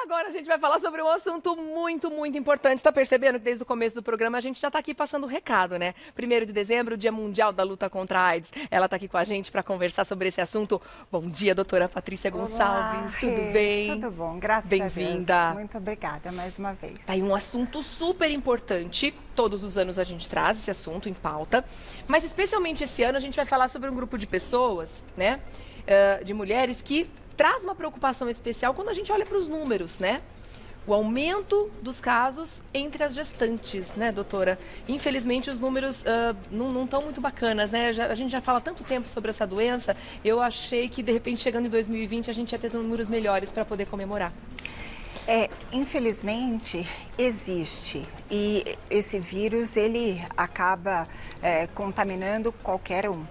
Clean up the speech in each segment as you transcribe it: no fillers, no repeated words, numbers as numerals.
Agora a gente vai falar sobre um assunto muito importante. Tá percebendo que desde o começo do programa a gente já tá aqui passando o recado, né? 1º de dezembro, Dia Mundial da Luta contra a AIDS. Ela tá aqui com a gente para conversar sobre esse assunto. Bom dia, doutora Patrícia Gonçalves. Olá, Tudo bem? Tudo bom, graças a Deus. Bem-vinda. Muito obrigada mais uma vez. Tá aí um assunto super importante. Todos os anos a gente traz esse assunto em pauta. Mas especialmente esse ano a gente vai falar sobre um grupo de pessoas, né? De mulheres que traz uma preocupação especial quando a gente olha para os números, né? O aumento dos casos entre as gestantes, né, doutora? Infelizmente, os números não estão muito bacanas, né? A gente já fala tanto tempo sobre essa doença, eu achei que, de repente, chegando em 2020, a gente ia ter números melhores para poder comemorar. Infelizmente, existe. E esse vírus, ele acaba contaminando qualquer um.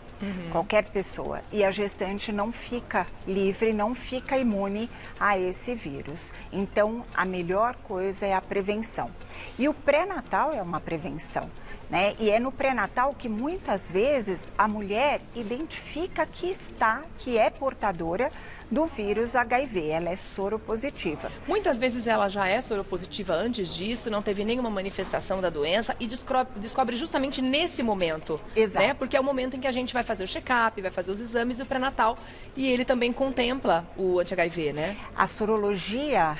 Qualquer pessoa. E a gestante não fica livre, não fica imune a esse vírus. Então, a melhor coisa é a prevenção. E o pré-natal é uma prevenção, né? E é no pré-natal que muitas vezes a mulher identifica que é portadora do vírus HIV, ela é soropositiva. Muitas vezes ela já é soropositiva antes disso, não teve nenhuma manifestação da doença e descobre justamente nesse momento. Exato. Né? Porque é o momento em que a gente vai fazer o check-up, vai fazer os exames e o pré-natal. E ele também contempla o anti-HIV, né? A sorologia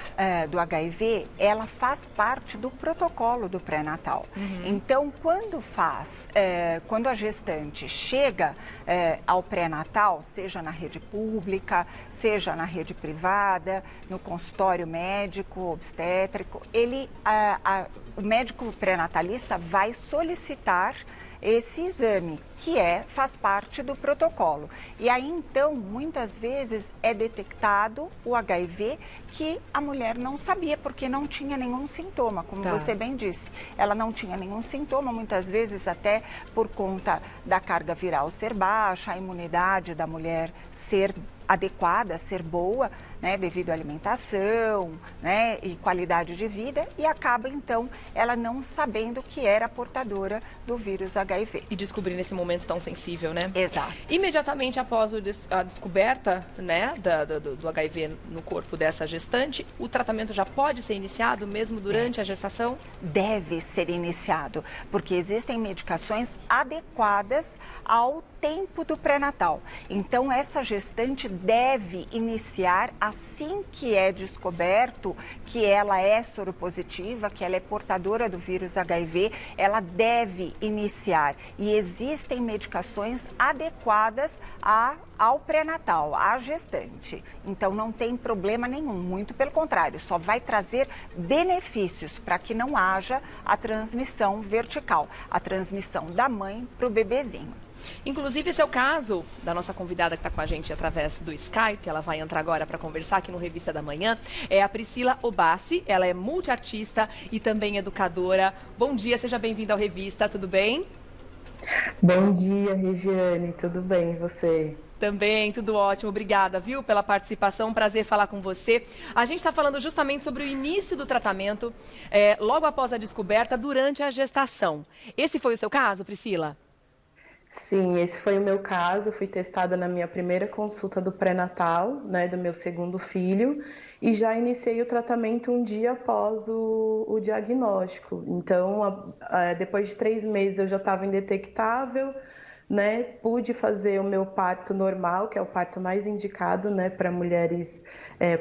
do HIV, ela faz parte do protocolo do pré-natal. Então, quando a gestante chega ao pré-natal, seja na rede pública, seja na rede privada, no consultório médico, obstétrico, o médico pré-natalista vai solicitar esse exame, que faz parte do protocolo. E aí, então, muitas vezes é detectado o HIV que a mulher não sabia, porque não tinha nenhum sintoma, como você bem disse. Ela não tinha nenhum sintoma, muitas vezes até por conta da carga viral ser baixa, a imunidade da mulher ser adequada, ser boa, né, devido à alimentação, né, e qualidade de vida, e acaba então ela não sabendo que era portadora do vírus HIV. E descobrir nesse momento tão sensível, né? Exato. Imediatamente após a descoberta, né, do HIV no corpo dessa gestante, o tratamento já pode ser iniciado mesmo durante a gestação? Deve ser iniciado, porque existem medicações adequadas ao tempo do pré-natal. Então, essa gestante deve iniciar assim que é descoberto que ela é soropositiva, que ela é portadora do vírus HIV, ela deve iniciar. E existem medicações adequadas ao pré-natal, à gestante. Então, não tem problema nenhum, muito pelo contrário, só vai trazer benefícios para que não haja a transmissão vertical, a transmissão da mãe para o bebezinho. Inclusive, esse é o caso da nossa convidada que está com a gente através do Skype. Ela vai entrar agora para conversar aqui no Revista da Manhã. É a Priscila Obassi, ela é multiartista e também educadora. Bom dia, seja bem-vinda ao Revista, tudo bem? Bom dia, Regiane, tudo bem e você? Também, tudo ótimo. Obrigada, viu, pela participação. Prazer falar com você. A gente está falando justamente sobre o início do tratamento, logo após a descoberta, durante a gestação. Esse foi o seu caso, Priscila? Sim, esse foi o meu caso. Eu fui testada na minha primeira consulta do pré-natal, né, do meu segundo filho, e já iniciei o tratamento um dia após o diagnóstico. Então, depois de 3 meses eu já estava indetectável, né, pude fazer o meu parto normal, que é o parto mais indicado, né, para mulheres,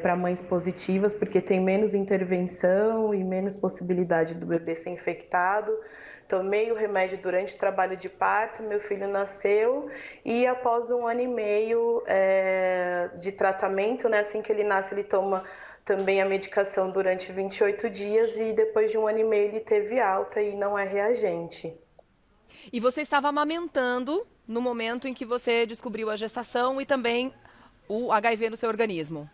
para mães positivas, porque tem menos intervenção e menos possibilidade do bebê ser infectado. Tomei o remédio durante o trabalho de parto, meu filho nasceu e após 1 ano e meio de tratamento, né, assim que ele nasce, ele toma também a medicação durante 28 dias e depois de 1 ano e meio ele teve alta e não é reagente. E você estava amamentando no momento em que você descobriu a gestação e também o HIV no seu organismo?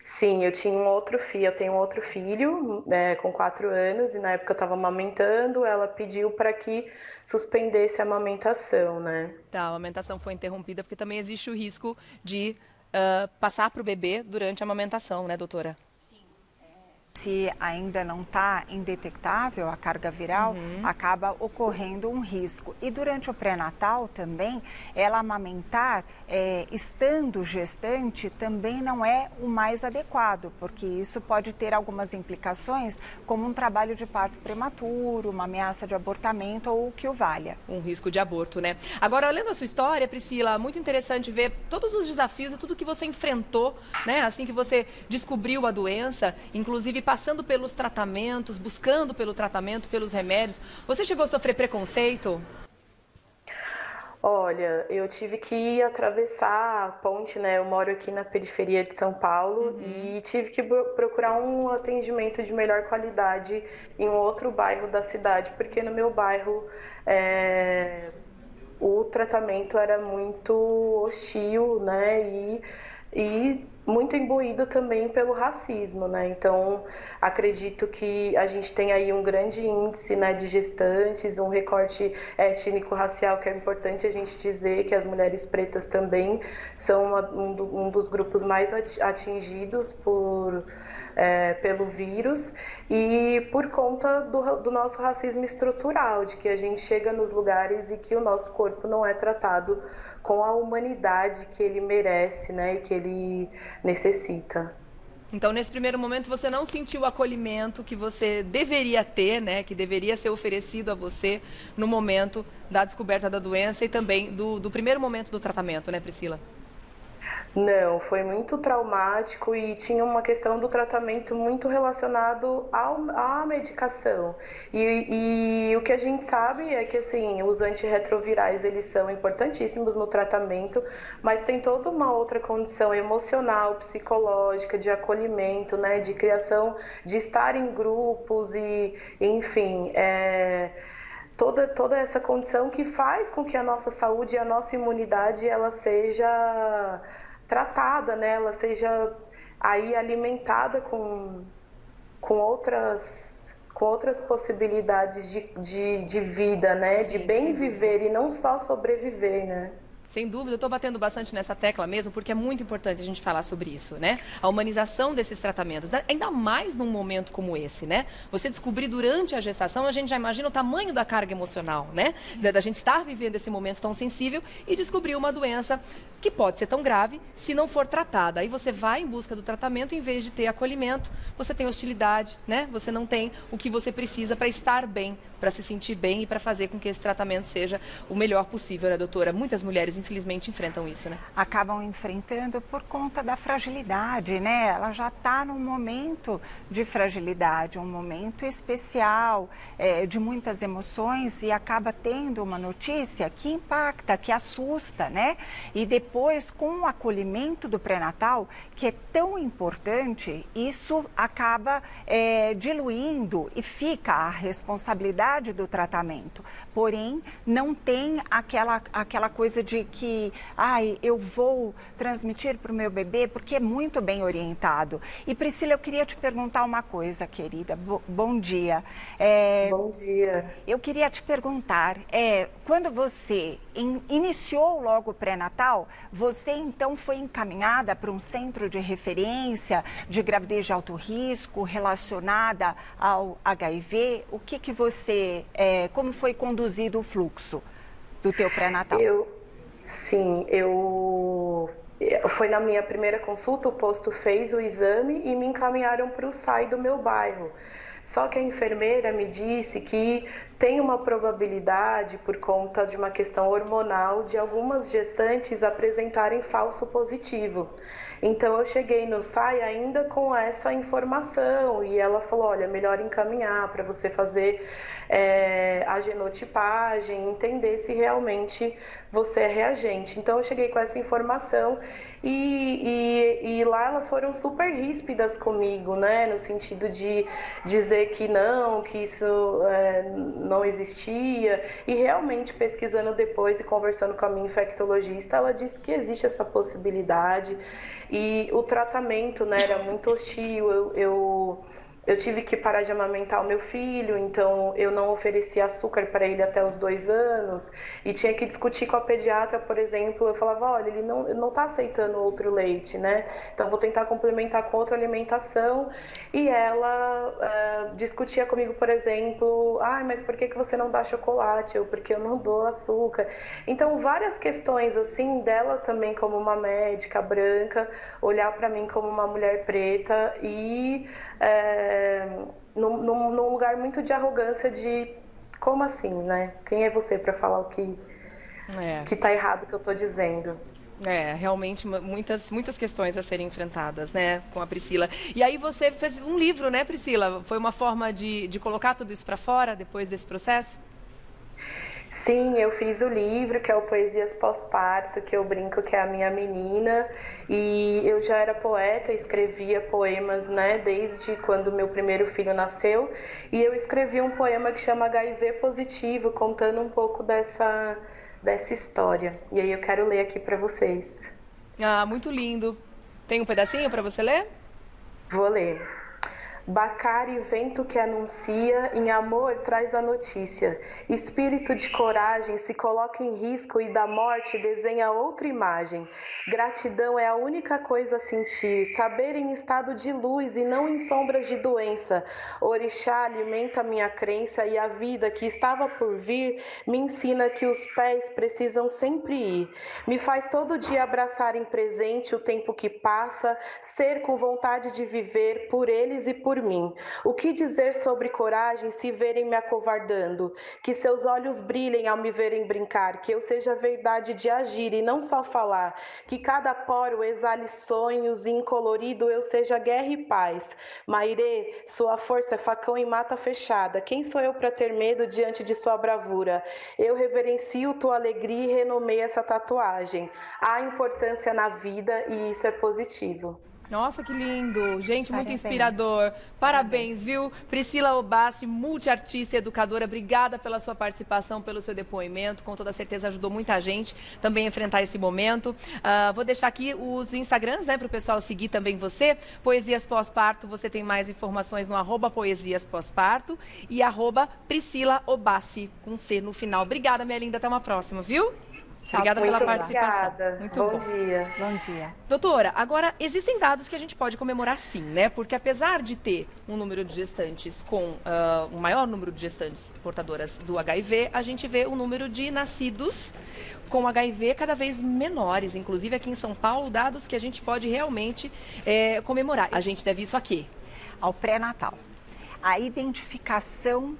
Sim, eu tenho um outro filho com 4 anos e na época eu estava amamentando, ela pediu para que suspendesse a amamentação, né? Tá, a amamentação foi interrompida porque também existe o risco de passar para o bebê durante a amamentação, né, doutora? se ainda não está indetectável a carga viral, acaba ocorrendo um risco. E durante o pré-natal também, ela amamentar, estando gestante, também não é o mais adequado, porque isso pode ter algumas implicações, como um trabalho de parto prematuro, uma ameaça de abortamento ou o que o valha. Um risco de aborto, né? Agora, lendo a sua história, Priscila, muito interessante ver todos os desafios e tudo que você enfrentou, né? Assim que você descobriu a doença, inclusive passando pelos tratamentos, buscando pelo tratamento, pelos remédios. Você chegou a sofrer preconceito? Olha, eu tive que atravessar a ponte, né? Eu moro aqui na periferia de São Paulo e tive que procurar um atendimento de melhor qualidade em um outro bairro da cidade, porque no meu bairro o tratamento era muito hostil, né? E muito imbuído também pelo racismo, né? Então, acredito que a gente tem aí um grande índice, né, de gestantes, um recorte étnico-racial que é importante a gente dizer que as mulheres pretas também são um dos grupos mais atingidos pelo vírus e por conta do nosso racismo estrutural, de que a gente chega nos lugares e que o nosso corpo não é tratado com a humanidade que ele merece, né, e que ele necessita. Então, nesse primeiro momento, você não sentiu o acolhimento que você deveria ter, né, que deveria ser oferecido a você no momento da descoberta da doença e também do primeiro momento do tratamento, né, Priscila? Não, foi muito traumático e tinha uma questão do tratamento muito relacionado à medicação. E o que a gente sabe é que assim, os antirretrovirais eles são importantíssimos no tratamento, mas tem toda uma outra condição emocional, psicológica, de acolhimento, né, de criação, de estar em grupos e, enfim, toda essa condição que faz com que a nossa saúde e a nossa imunidade ela seja tratada, né? Ela seja aí alimentada com outras possibilidades de vida, né? De bem viver e não só sobreviver, né? Sem dúvida, eu estou batendo bastante nessa tecla mesmo, porque é muito importante a gente falar sobre isso, né? A humanização desses tratamentos, né? Ainda mais num momento como esse, né? Você descobrir durante a gestação, a gente já imagina o tamanho da carga emocional, né? Da gente estar vivendo esse momento tão sensível e descobrir uma doença que pode ser tão grave se não for tratada. Aí você vai em busca do tratamento, em vez de ter acolhimento, você tem hostilidade, né? Você não tem o que você precisa para estar bem, para se sentir bem e para fazer com que esse tratamento seja o melhor possível, né, doutora? Muitas mulheres, infelizmente, enfrentam isso, né? Acabam enfrentando por conta da fragilidade, né? Ela já está num momento de fragilidade, um momento especial, de muitas emoções e acaba tendo uma notícia que impacta, que assusta, né? E depois, com o acolhimento do pré-natal, que é tão importante, isso acaba diluindo e fica a responsabilidade do tratamento. Porém, não tem aquela coisa de que, eu vou transmitir para o meu bebê, porque é muito bem orientado. E Priscila, eu queria te perguntar uma coisa, querida. Bom dia. Bom dia. Eu queria te perguntar, quando você iniciou logo o pré-natal, você então foi encaminhada para um centro de referência de gravidez de alto risco relacionada ao HIV? O que você, como foi conduzido o fluxo do teu pré-natal? Foi na minha primeira consulta, o posto fez o exame e me encaminharam para o SAI do meu bairro. Só que a enfermeira me disse que tem uma probabilidade, por conta de uma questão hormonal, de algumas gestantes apresentarem falso positivo. Então eu cheguei no SAI ainda com essa informação e ela falou, olha, melhor encaminhar para você fazer a genotipagem, entender se realmente você é reagente. Então eu cheguei com essa informação e lá elas foram super ríspidas comigo, né, no sentido de dizer que não, que isso não existia, e realmente pesquisando depois e conversando com a minha infectologista, ela disse que existe essa possibilidade e o tratamento, né, era muito hostil. Eu tive que parar de amamentar o meu filho, então eu não ofereci açúcar para ele até os 2 anos. E tinha que discutir com a pediatra, por exemplo. Eu falava, olha, ele não está aceitando outro leite, né? Então vou tentar complementar com outra alimentação. E ela discutia comigo, por exemplo, mas por que você não dá chocolate? Ou porque eu não dou açúcar? Então várias questões assim dela também como uma médica branca, olhar para mim como uma mulher preta e num lugar muito de arrogância de como assim, né? Quem é você para falar o que tá errado que eu tô dizendo? Realmente muitas questões a serem enfrentadas, né, com a Priscila. E aí você fez um livro, né, Priscila? Foi uma forma de colocar tudo isso para fora depois desse processo? Sim, eu fiz o livro, que é o Poesias Pós-Parto, que eu brinco que é a minha menina, e eu já era poeta, escrevia poemas, né, desde quando meu primeiro filho nasceu, e eu escrevi um poema que chama HIV Positivo, contando um pouco dessa história. E aí eu quero ler aqui para vocês. Muito lindo. Tem um pedacinho para você ler? Vou ler. Bacari, vento que anuncia, em amor traz a notícia. Espírito de coragem se coloca em risco e da morte desenha outra imagem. Gratidão é a única coisa a sentir, saber em estado de luz e não em sombras de doença. Orixá alimenta minha crença e a vida que estava por vir me ensina que os pés precisam sempre ir. Me faz todo dia abraçar em presente o tempo que passa, ser com vontade de viver por eles e por mim. O que dizer sobre coragem se verem me acovardando? Que seus olhos brilhem ao me verem brincar, que eu seja verdade de agir e não só falar, que cada poro exale sonhos e incolorido eu seja guerra e paz. Mairê, sua força é facão em mata fechada, quem sou eu para ter medo diante de sua bravura? Eu reverencio tua alegria e renomei essa tatuagem. Há importância na vida e isso é positivo. Nossa, que lindo. Gente, muito inspirador. Parabéns, viu? Priscila Obassi, multiartista e educadora, obrigada pela sua participação, pelo seu depoimento. Com toda certeza ajudou muita gente também a enfrentar esse momento. Vou deixar aqui os Instagrams, né, para o pessoal seguir também você. Poesias Pós-Parto, você tem mais informações no @Poesias Pós-Parto e @Priscila Obassi, com C no final. Obrigada, minha linda. Até uma próxima, viu? Obrigada pela participação. Obrigada. Muito bom. Bom dia. Bom dia. Doutora, agora existem dados que a gente pode comemorar sim, né? Porque apesar de ter um número de gestantes com um maior número de gestantes portadoras do HIV, a gente vê o número de nascidos com HIV cada vez menores. Inclusive aqui em São Paulo, dados que a gente pode realmente comemorar. A gente deve isso a quê? Ao pré-natal. A identificação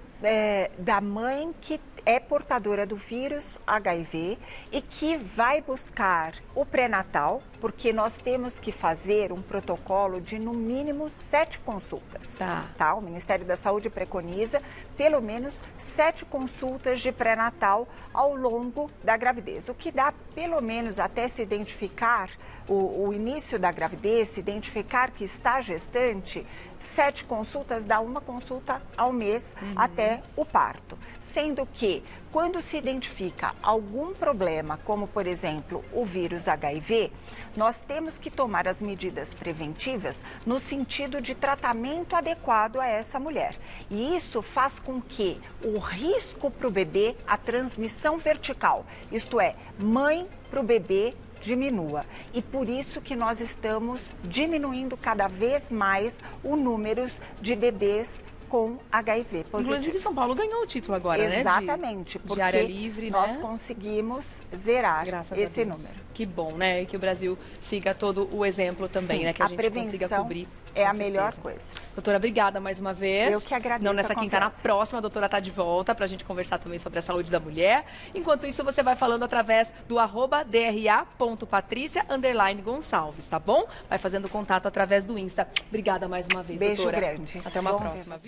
da mãe que é portadora do vírus HIV e que vai buscar o pré-natal, porque nós temos que fazer um protocolo de no mínimo 7 consultas. Tá? O Ministério da Saúde preconiza pelo menos 7 consultas de pré-natal ao longo da gravidez, o que dá pelo menos até se identificar o início da gravidez, se identificar que está gestante, 7 consultas dá uma consulta ao mês até o parto. Sendo que, quando se identifica algum problema, como por exemplo o vírus HIV, nós temos que tomar as medidas preventivas no sentido de tratamento adequado a essa mulher. E isso faz com que o risco para o bebê, a transmissão vertical, isto é, mãe para o bebê, diminua. E por isso que nós estamos diminuindo cada vez mais o número de bebês com HIV positivo. Inclusive, São Paulo ganhou o título agora, né? Exatamente, de área livre, nós né? conseguimos zerar esse número. Que bom, né? E que o Brasil siga todo o exemplo também, Sim, né? Que a gente consiga cobrir. É a melhor coisa. Doutora, obrigada mais uma vez. Eu que agradeço. Não nessa quinta, na próxima, a doutora está de volta para a gente conversar também sobre a saúde da mulher. Enquanto isso, você vai falando através do @dra.patricia_Gonçalves, tá bom? Vai fazendo contato através do Insta. Obrigada mais uma vez, Beijo doutora. grande. Até uma próxima.